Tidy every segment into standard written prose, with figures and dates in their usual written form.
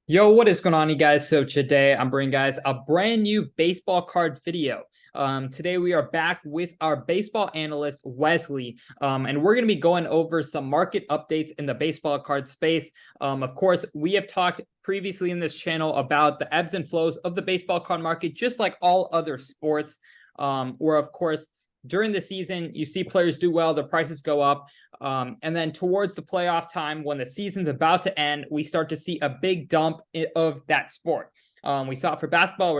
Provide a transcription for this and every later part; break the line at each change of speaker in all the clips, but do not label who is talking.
Yo, what is going on, you guys? So today I'm bringing guys a brand new baseball card video. Today we are back with our baseball analyst Wesley, and we're going to be going over some market updates in the baseball card space. Of course, we have talked previously in this channel about the ebbs and flows of the baseball card market, just like all other sports. Where of course during the season you see players do well, their prices go up. And then towards the playoff time, when the season's about to end, we start to see a big dump of that sport. We saw it for basketball,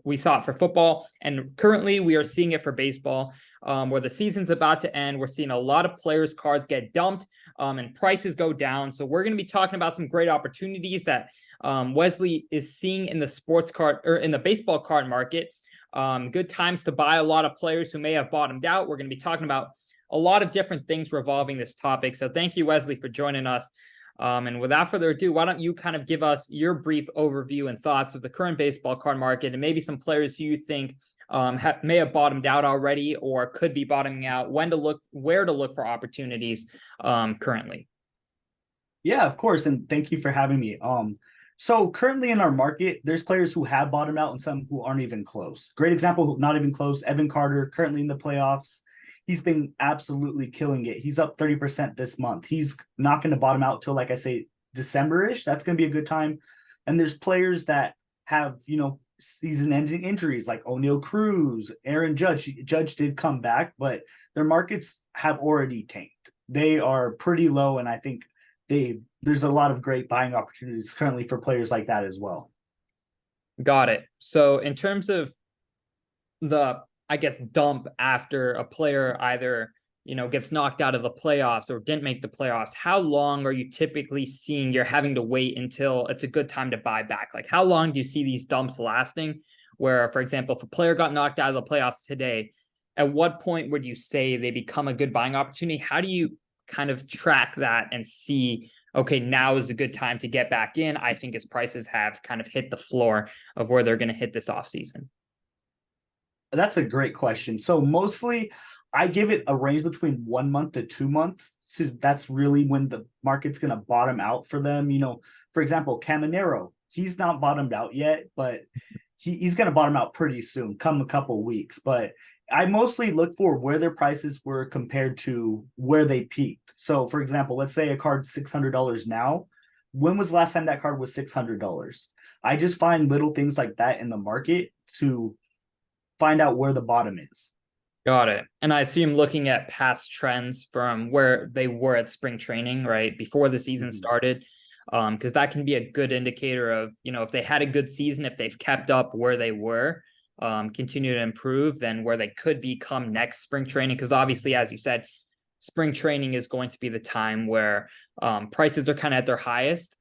we saw it for football, and currently we are seeing it for baseball, where the season's about to end. We're seeing a lot of players' cards get dumped, and prices go down. So we're going to be talking about some great opportunities that Wesley is seeing in the sports card or in the baseball card market. Good times to buy a lot of players who may have bottomed out. We're going to be talking about a lot of different things revolving this topic. So thank you, Wesley, for joining us. And without further ado, why don't you kind of give us your brief overview and thoughts of the current baseball card market and maybe some players you think may have bottomed out already or could be bottoming out, when to look, where to look for opportunities currently.
Yeah, of course, and thank you for having me. So currently in our market, there's players who have bottomed out and some who aren't even close. Great example, not even close. Evan Carter, currently in the playoffs. He's been absolutely killing it. He's up 30% this month. He's not going to bottom out till, like I say, December-ish. That's going to be a good time. And there's players that have, season-ending injuries like O'Neal Cruz, Aaron Judge. Judge did come back, but their markets have already tanked. They are pretty low, and I think there's a lot of great buying opportunities currently for players like that as well.
Got it. So in terms of the, I guess, dump after a player either, gets knocked out of the playoffs or didn't make the playoffs, how long are you typically seeing you're having to wait until it's a good time to buy back? Like, how long do you see these dumps lasting? Where, for example, if a player got knocked out of the playoffs today, at what point would you say they become a good buying opportunity? How do you kind of track that and see, okay, now is a good time to get back in? I think his prices have kind of hit the floor of where they're going to hit this offseason.
That's a great question. So mostly I give it a range between 1 month to 2 months. So that's really when the market's going to bottom out for them. For example, Caminero, he's not bottomed out yet, but he's going to bottom out pretty soon, come a couple weeks. But I mostly look for where their prices were compared to where they peaked. So, for example, let's say a card's $600 now. When was the last time that card was $600? I just find little things like that in the market to find out where the bottom is.
Got it. And I assume looking at past trends from where they were at spring training, right, before the season
Mhm.
started, because that can be a good indicator of, if they had a good season, if they've kept up where they were, continue to improve, then where they could become next spring training. Because obviously, as you said, spring training is going to be the time where prices are kind of at their highest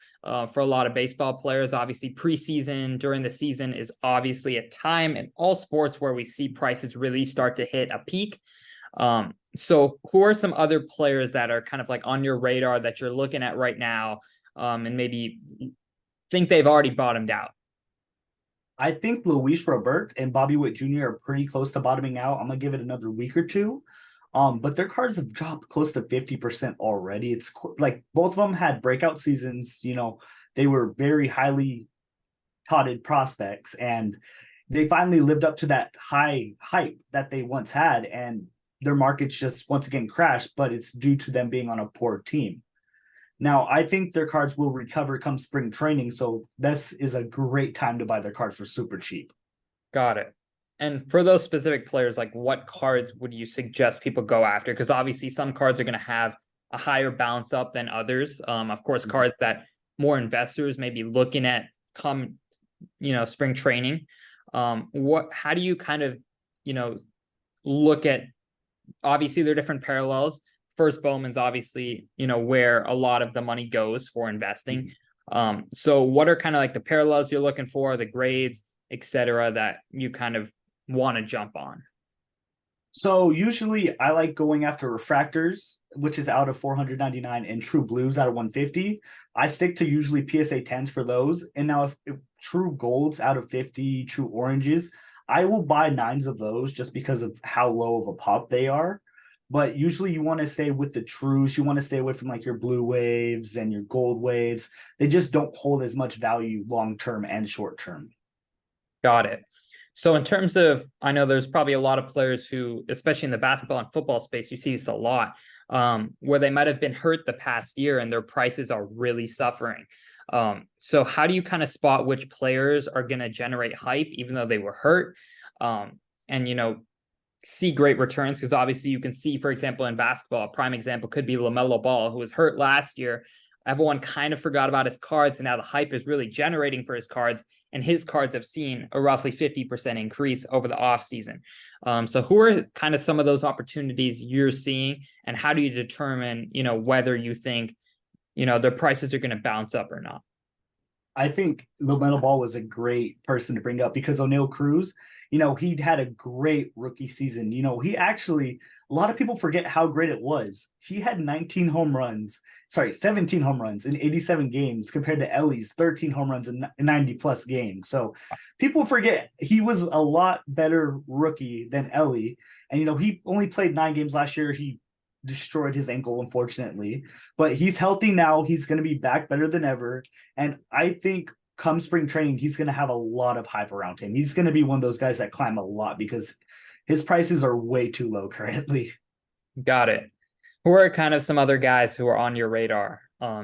for a lot of baseball players. Obviously, preseason during the season is obviously a time in all sports where we see prices really start to hit a peak. So who are some other players that are kind of like on your radar that you're looking at right now, and maybe think they've already bottomed out?
I think Luis Robert and Bobby Witt Jr. are pretty close to bottoming out. I'm gonna give it another week or two. But their cards have dropped close to 50% already. It's like both of them had breakout seasons. They were very highly touted prospects, and they finally lived up to that high hype that they once had. And their markets just once again crashed, but it's due to them being on a poor team. Now, I think their cards will recover come spring training. So this is a great time to buy their cards for super cheap.
Got it. And for those specific players, like what cards would you suggest people go after? Because obviously some cards are going to have a higher bounce up than others. Of course, cards that more investors may be looking at come, spring training. How do you kind of, you know, look at, obviously there are different parallels. First Bowman's obviously, where a lot of the money goes for investing. So what are kind of like the parallels you're looking for, the grades, etc., that you kind of want to jump on?
So usually I like going after refractors, which is out of 499, and true blues out of 150. I stick to usually PSA 10s for those. And now if true golds out of 50, true oranges, I will buy nines of those just because of how low of a pop they are. but usually you want to stay with the trues. You want to stay away from like your blue waves and your gold waves. They just don't hold as much value long term and short term.
Got it. So in terms of, I know there's probably a lot of players who, especially in the basketball and football space, you see this a lot, where they might have been hurt the past year and their prices are really suffering. So how do you kind of spot which players are going to generate hype, even though they were hurt? And, see great returns, because obviously you can see, for example, in basketball, a prime example could be LaMelo Ball, who was hurt last year. Everyone kind of forgot about his cards, and now the hype is really generating for his cards, and his cards have seen a roughly 50% increase over the offseason. So who are kind of some of those opportunities you're seeing, and how do you determine, whether you think, their prices are going to bounce up or not?
I think LaMelo Ball was a great person to bring up because O'Neal Cruz, he'd had a great rookie season. He actually, a lot of people forget how great it was. He had 17 home runs in 87 games compared to Ellie's 13 home runs in 90 plus games. So people forget he was a lot better rookie than Ellie. And, he only played 9 games last year. He destroyed his ankle, unfortunately, but he's healthy now. He's going to be back better than ever. And I think come spring training, he's going to have a lot of hype around him. He's going to be one of those guys that climb a lot because his prices are way too low currently.
Got it. Who are kind of some other guys who are on your radar?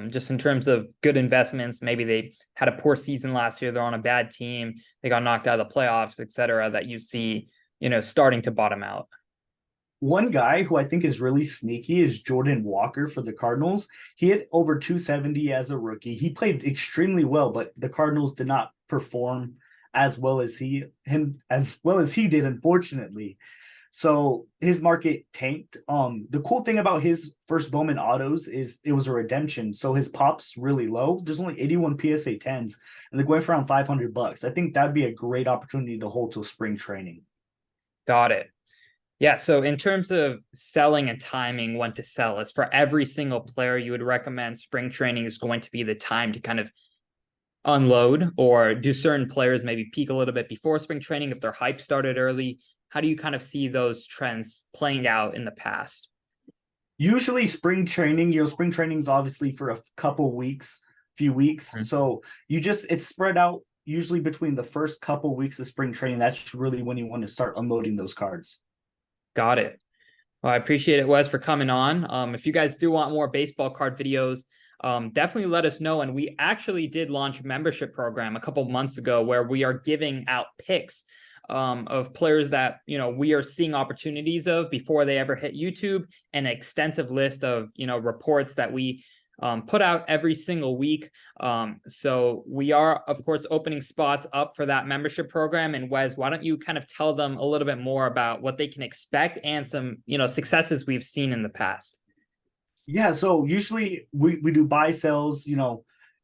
Just in terms of good investments, maybe they had a poor season last year, they're on a bad team, they got knocked out of the playoffs, etc., that you see, starting to bottom out.
One guy who I think is really sneaky is Jordan Walker for the Cardinals. He hit over 270 as a rookie. He played extremely well, but the Cardinals did not perform as well as he did, unfortunately. So his market tanked. The cool thing about his first Bowman autos is it was a redemption. So his pop's really low. There's only 81 PSA 10s, and they're going for around $500. I think that'd be a great opportunity to hold till spring training.
Got it. Yeah, so in terms of selling and timing when to sell, is for every single player you would recommend spring training is going to be the time to kind of unload, or do certain players maybe peak a little bit before spring training if their hype started early? How do you kind of see those trends playing out in the past?
Usually spring training, spring training is obviously for a few weeks.
Mhm.
So it's spread out usually between the first couple weeks of spring training. That's really when you want to start unloading those cards.
Got it. Well, I appreciate it, Wes, for coming on. If you guys do want more baseball card videos, definitely let us know. And we actually did launch a membership program a couple months ago where we are giving out picks of players that we are seeing opportunities of before they ever hit YouTube, and an extensive list of reports that we put out every single week. So we are, of course, opening spots up for that membership program. And Wes, why don't you kind of tell them a little bit more about what they can expect and some, successes we've seen in the past?
Yeah, so usually we do buy sells.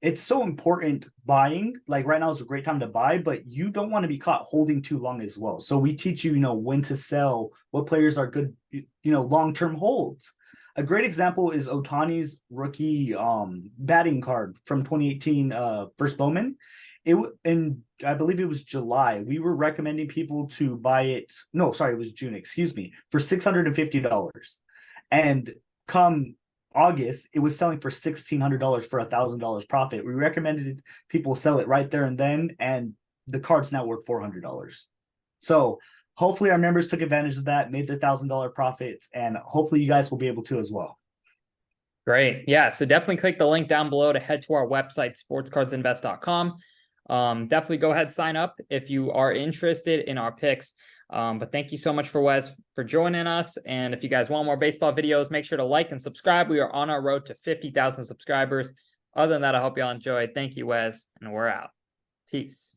It's so important buying. Like right now is a great time to buy, but you don't want to be caught holding too long as well. So we teach you, when to sell, what players are good, long-term holds. A great example is Otani's rookie batting card from 2018 first Bowman. And I believe it was July. We were recommending people to buy it. No, sorry, it was June, excuse me, for $650. And come August, it was selling for $1,600 for $1,000 profit. We recommended people sell it right there and then, and the card's now worth $400. So hopefully our members took advantage of that, made their $1,000 profits, and hopefully you guys will be able to as well.
Great. Yeah. So definitely click the link down below to head to our website, sportscardsinvest.com. Definitely go ahead, sign up if you are interested in our picks. But thank you so much for Wes for joining us. And if you guys want more baseball videos, make sure to like and subscribe. We are on our road to 50,000 subscribers. Other than that, I hope y'all enjoyed. Thank you, Wes, and we're out. Peace.